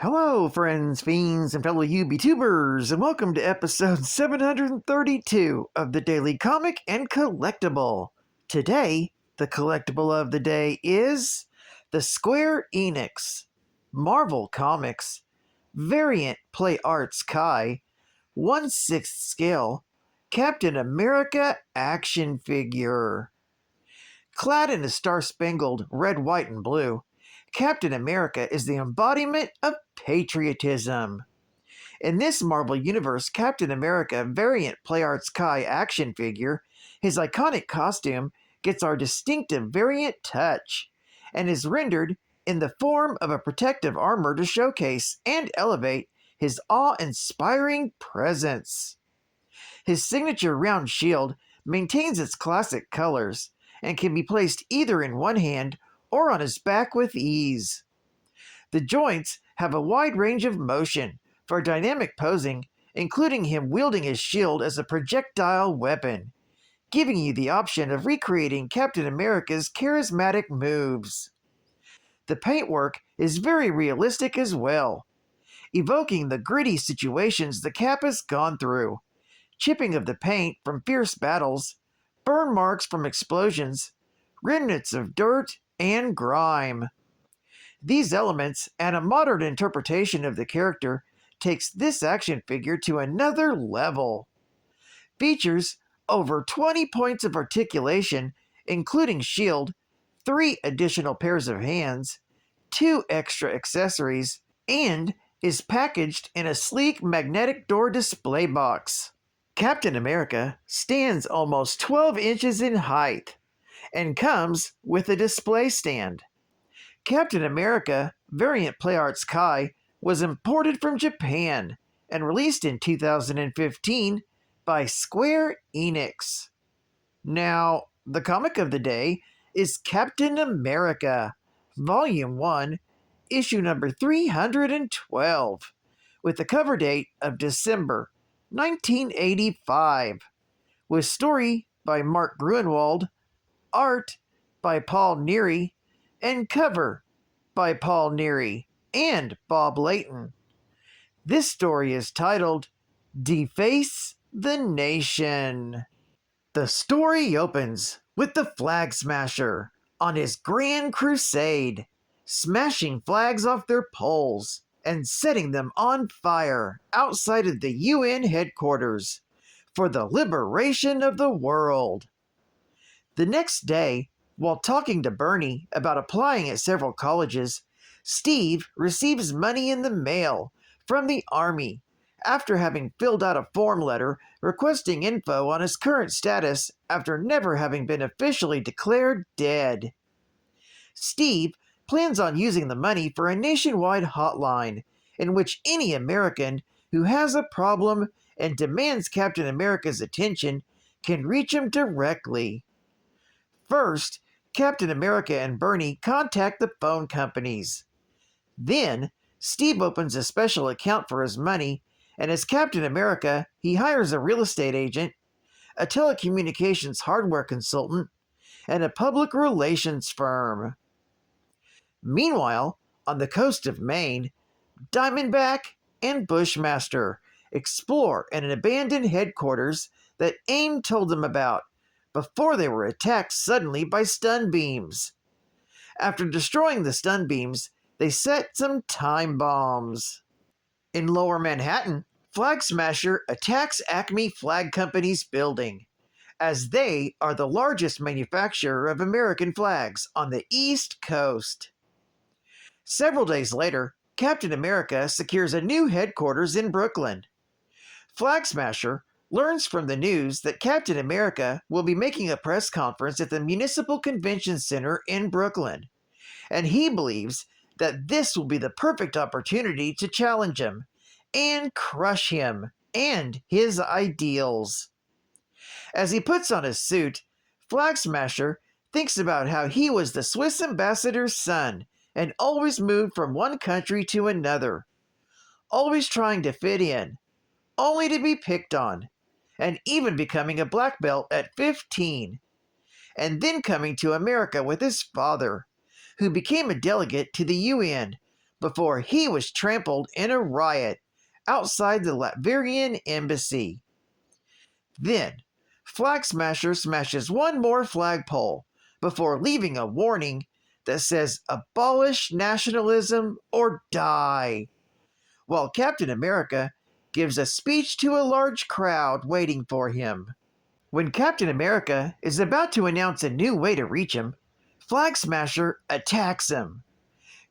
Hello, friends, fiends, and fellow UBTubers, and welcome to episode 732 of the Daily Comic and Collectible. Today, the collectible of the day is the Square Enix Marvel Comics Variant Play Arts Kai 1/6 scale Captain America action figure. Clad in a star-spangled red, white, and blue, Captain America is the embodiment of patriotism. In this Marvel Universe Captain America variant Play Arts Kai action figure, his iconic costume gets our distinctive variant touch and is rendered in the form of a protective armor to showcase and elevate his awe-inspiring presence. His signature round shield maintains its classic colors and can be placed either in one hand or on his back with ease. The joints have a wide range of motion for dynamic posing, including him wielding his shield as a projectile weapon, giving you the option of recreating Captain America's charismatic moves. The paintwork is very realistic as well, evoking the gritty situations the Cap has gone through, chipping of the paint from fierce battles, burn marks from explosions, remnants of dirt and grime. These elements and a modern interpretation of the character takes this action figure to another level. Features over 20 points of articulation, including shield, 3 additional pairs of hands, 2 extra accessories, and is packaged in a sleek magnetic door display box. Captain America stands almost 12 inches in height and comes with a display stand. Captain America variant Play Arts Kai was imported from Japan and released in 2015 by Square Enix. Now, the comic of the day is Captain America, Volume 1, issue number 312, with the cover date of December 1985, with story by Mark Gruenwald, art by Paul Neary, and cover by Paul Neary and Bob Layton. This story is titled Deface the Nation. The story opens with the Flag Smasher on his grand crusade, smashing flags off their poles and setting them on fire outside of the UN headquarters for the liberation of the world. The next day, while talking to Bernie about applying at several colleges, Steve receives money in the mail from the Army after having filled out a form letter requesting info on his current status after never having been officially declared dead. Steve plans on using the money for a nationwide hotline in which any American who has a problem and demands Captain America's attention can reach him directly. First, Captain America and Bernie contact the phone companies. Then, Steve opens a special account for his money, and as Captain America, he hires a real estate agent, a telecommunications hardware consultant, and a public relations firm. Meanwhile, on the coast of Maine, Diamondback and Bushmaster explore an abandoned headquarters that AIM told them about before they were attacked suddenly by stun beams. After destroying the stun beams, they set some time bombs. In Lower Manhattan, Flag Smasher attacks Acme Flag Company's building, as they are the largest manufacturer of American flags on the East Coast. Several days later, Captain America secures a new headquarters in Brooklyn. Flag Smasher learns from the news that Captain America will be making a press conference at the Municipal Convention Center in Brooklyn, and he believes that this will be the perfect opportunity to challenge him and crush him and his ideals. As he puts on his suit, Flag Smasher thinks about how he was the Swiss ambassador's son and always moved from one country to another, always trying to fit in, only to be picked on, and even becoming a black belt at 15, and then coming to America with his father, who became a delegate to the UN, before he was trampled in a riot outside the Latvian embassy. Then, Flag Smasher smashes one more flagpole before leaving a warning that says abolish nationalism or die, while Captain America gives a speech to a large crowd waiting for him. When Captain America is about to announce a new way to reach him, Flag Smasher attacks him.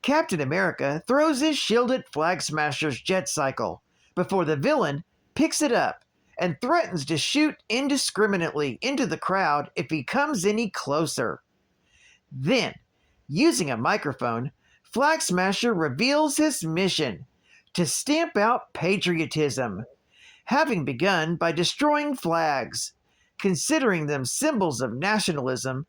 Captain America throws his shield at Flag Smasher's jet cycle before the villain picks it up and threatens to shoot indiscriminately into the crowd if he comes any closer. Then, using a microphone, Flag Smasher reveals his mission to stamp out patriotism, having begun by destroying flags, considering them symbols of nationalism,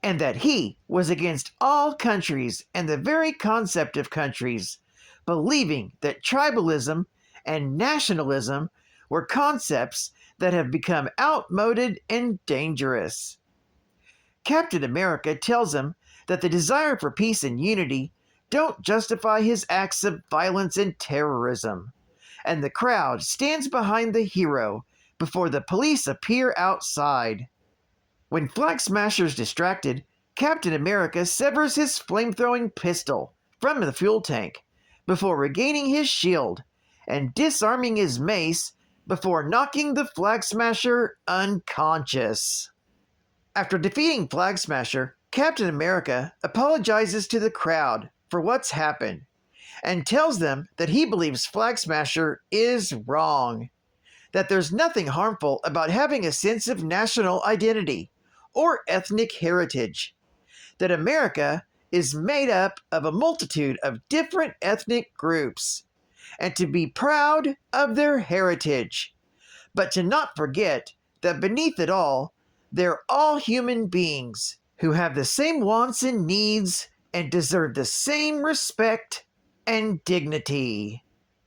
and that he was against all countries and the very concept of countries, believing that tribalism and nationalism were concepts that have become outmoded and dangerous. Captain America tells him that the desire for peace and unity don't justify his acts of violence and terrorism, and the crowd stands behind the hero before the police appear outside. When Flag Smasher's distracted, Captain America severs his flame-throwing pistol from the fuel tank before regaining his shield and disarming his mace before knocking the Flag Smasher unconscious. After defeating Flag Smasher, Captain America apologizes to the crowd for what's happened and tells them that he believes Flag Smasher is wrong, that there's nothing harmful about having a sense of national identity or ethnic heritage, that America is made up of a multitude of different ethnic groups, and to be proud of their heritage, but to not forget that beneath it all, they're all human beings who have the same wants and needs and deserve the same respect and dignity.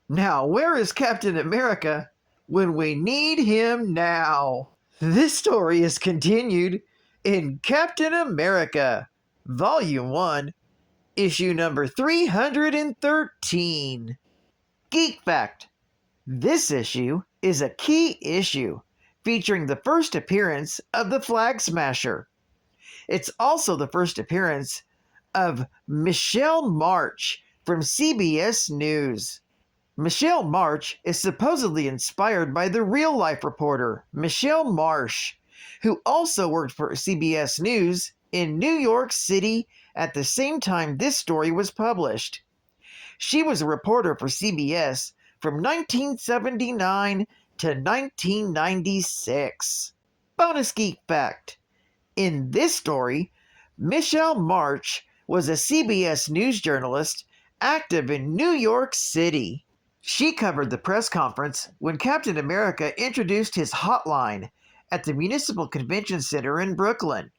Now, where is Captain America when we need him now? This story is continued in Captain America, Volume 1, Issue number 313. Geek Fact: this issue is a key issue featuring the first appearance of the Flag Smasher. It's also the first appearance of Michelle March from CBS News. Michelle March is supposedly inspired by the real-life reporter Michelle Marsh, who also worked for CBS News in New York City at the same time this story was published. She was a reporter for CBS from 1979 to 1996. Bonus Geek Fact: in this story, Michelle March was a CBS News journalist active in New York City. She covered the press conference when Captain America introduced his hotline at the Municipal Convention Center in Brooklyn,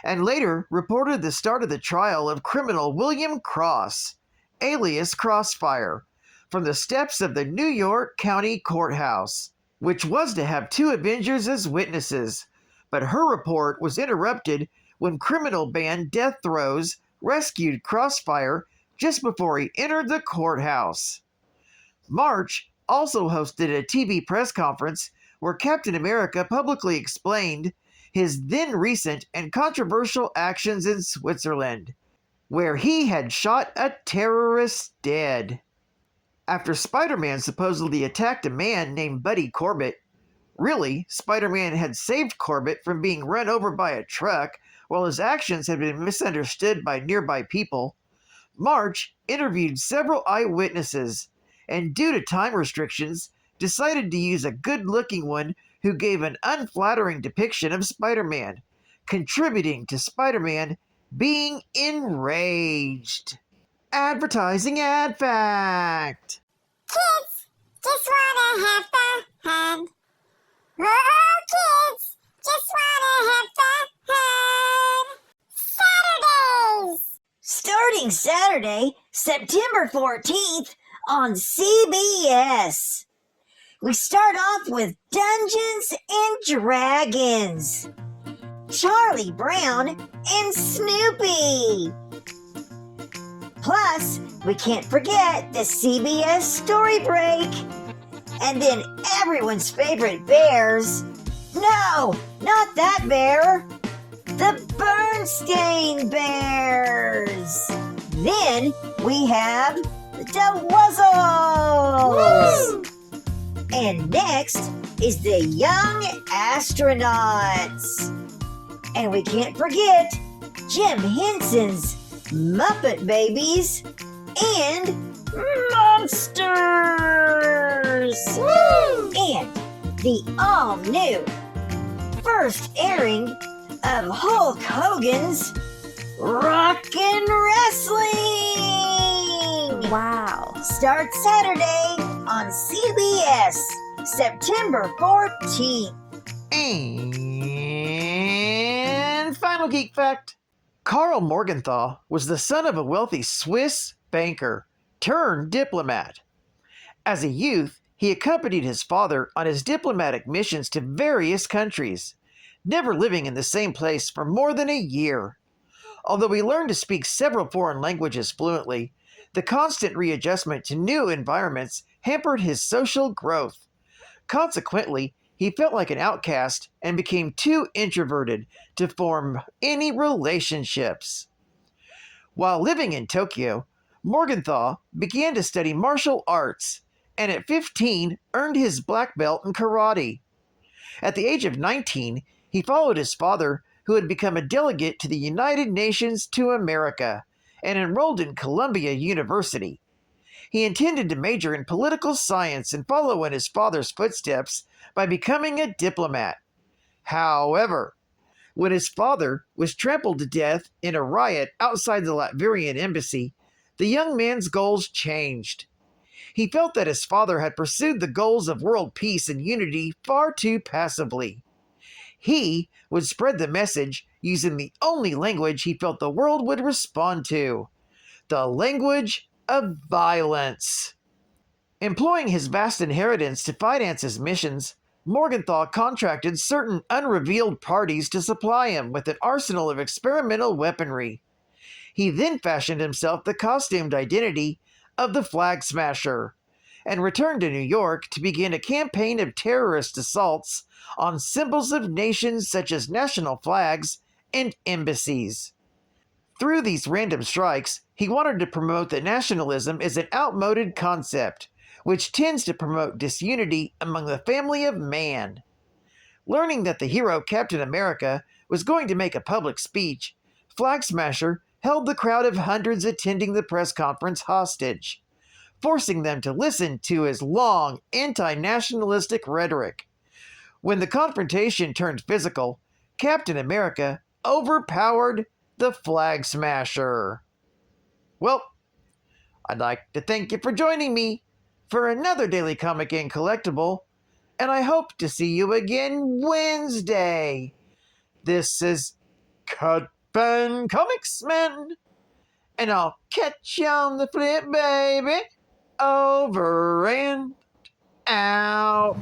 and later reported the start of the trial of criminal William Cross, alias Crossfire, from the steps of the New York County Courthouse, which was to have two Avengers as witnesses, but her report was interrupted when criminal band THRU rescued Crossfire just before he entered the courthouse. March also hosted a TV press conference where Captain America publicly explained his then recent and controversial actions in Switzerland, where he had shot a terrorist dead. After Spider-Man supposedly attacked a man named Buddy Corbett, really, Spider-Man had saved Corbett from being run over by a truck while his actions had been misunderstood by nearby people, March interviewed several eyewitnesses, and due to time restrictions, decided to use a good-looking one who gave an unflattering depiction of Spider-Man, contributing to Spider-Man being enraged. Advertising ad fact: kids just wanna have fun. Oh, kids just wanna have fun. Saturdays! Starting Saturday, September 14th on CBS. We start off with Dungeons and Dragons. Charlie Brown and Snoopy. Plus, we can't forget the CBS story break. And then everyone's favorite bears. No, not that bear. The Bernstein Bears. Then we have the Wuzzles. And next is the Young Astronauts. And we can't forget Jim Henson's Muppet Babies and Monsters. Woo! And the all-new first airing of Hulk Hogan's Rockin' Wrestling. Wow. Starts Saturday on CBS, September 14th. And final geek fact. Karl Morgenthau was the son of a wealthy Swiss banker turned diplomat. As a youth, he accompanied his father on his diplomatic missions to various countries, never living in the same place for more than a year. Although he learned to speak several foreign languages fluently, the constant readjustment to new environments hampered his social growth. Consequently, he felt like an outcast and became too introverted to form any relationships. While living in Tokyo, Morgenthau began to study martial arts and at 15 earned his black belt in karate. At the age of 19, he followed his father, who had become a delegate to the United Nations to America, and enrolled in Columbia University. He intended to major in political science and follow in his father's footsteps by becoming a diplomat. However, when his father was trampled to death in a riot outside the Latvian embassy, the young man's goals changed. He felt that his father had pursued the goals of world peace and unity far too passively. He would spread the message using the only language he felt the world would respond to: the language of violence. Employing his vast inheritance to finance his missions, Morgenthau contracted certain unrevealed parties to supply him with an arsenal of experimental weaponry. He then fashioned himself the costumed identity of the Flag Smasher, and returned to New York to begin a campaign of terrorist assaults on symbols of nations such as national flags and embassies. Through these random strikes, he wanted to promote that nationalism is an outmoded concept, which tends to promote disunity among the family of man. Learning that the hero Captain America was going to make a public speech, Flag Smasher held the crowd of hundreds attending the press conference hostage, forcing them to listen to his long, anti-nationalistic rhetoric. When the confrontation turned physical, Captain America overpowered the Flag Smasher. Well, I'd like to thank you for joining me for another Daily Comic and Collectible, and I hope to see you again Wednesday. This is Cut Ben Comics Man, and I'll catch you on the flip, baby. Over and out.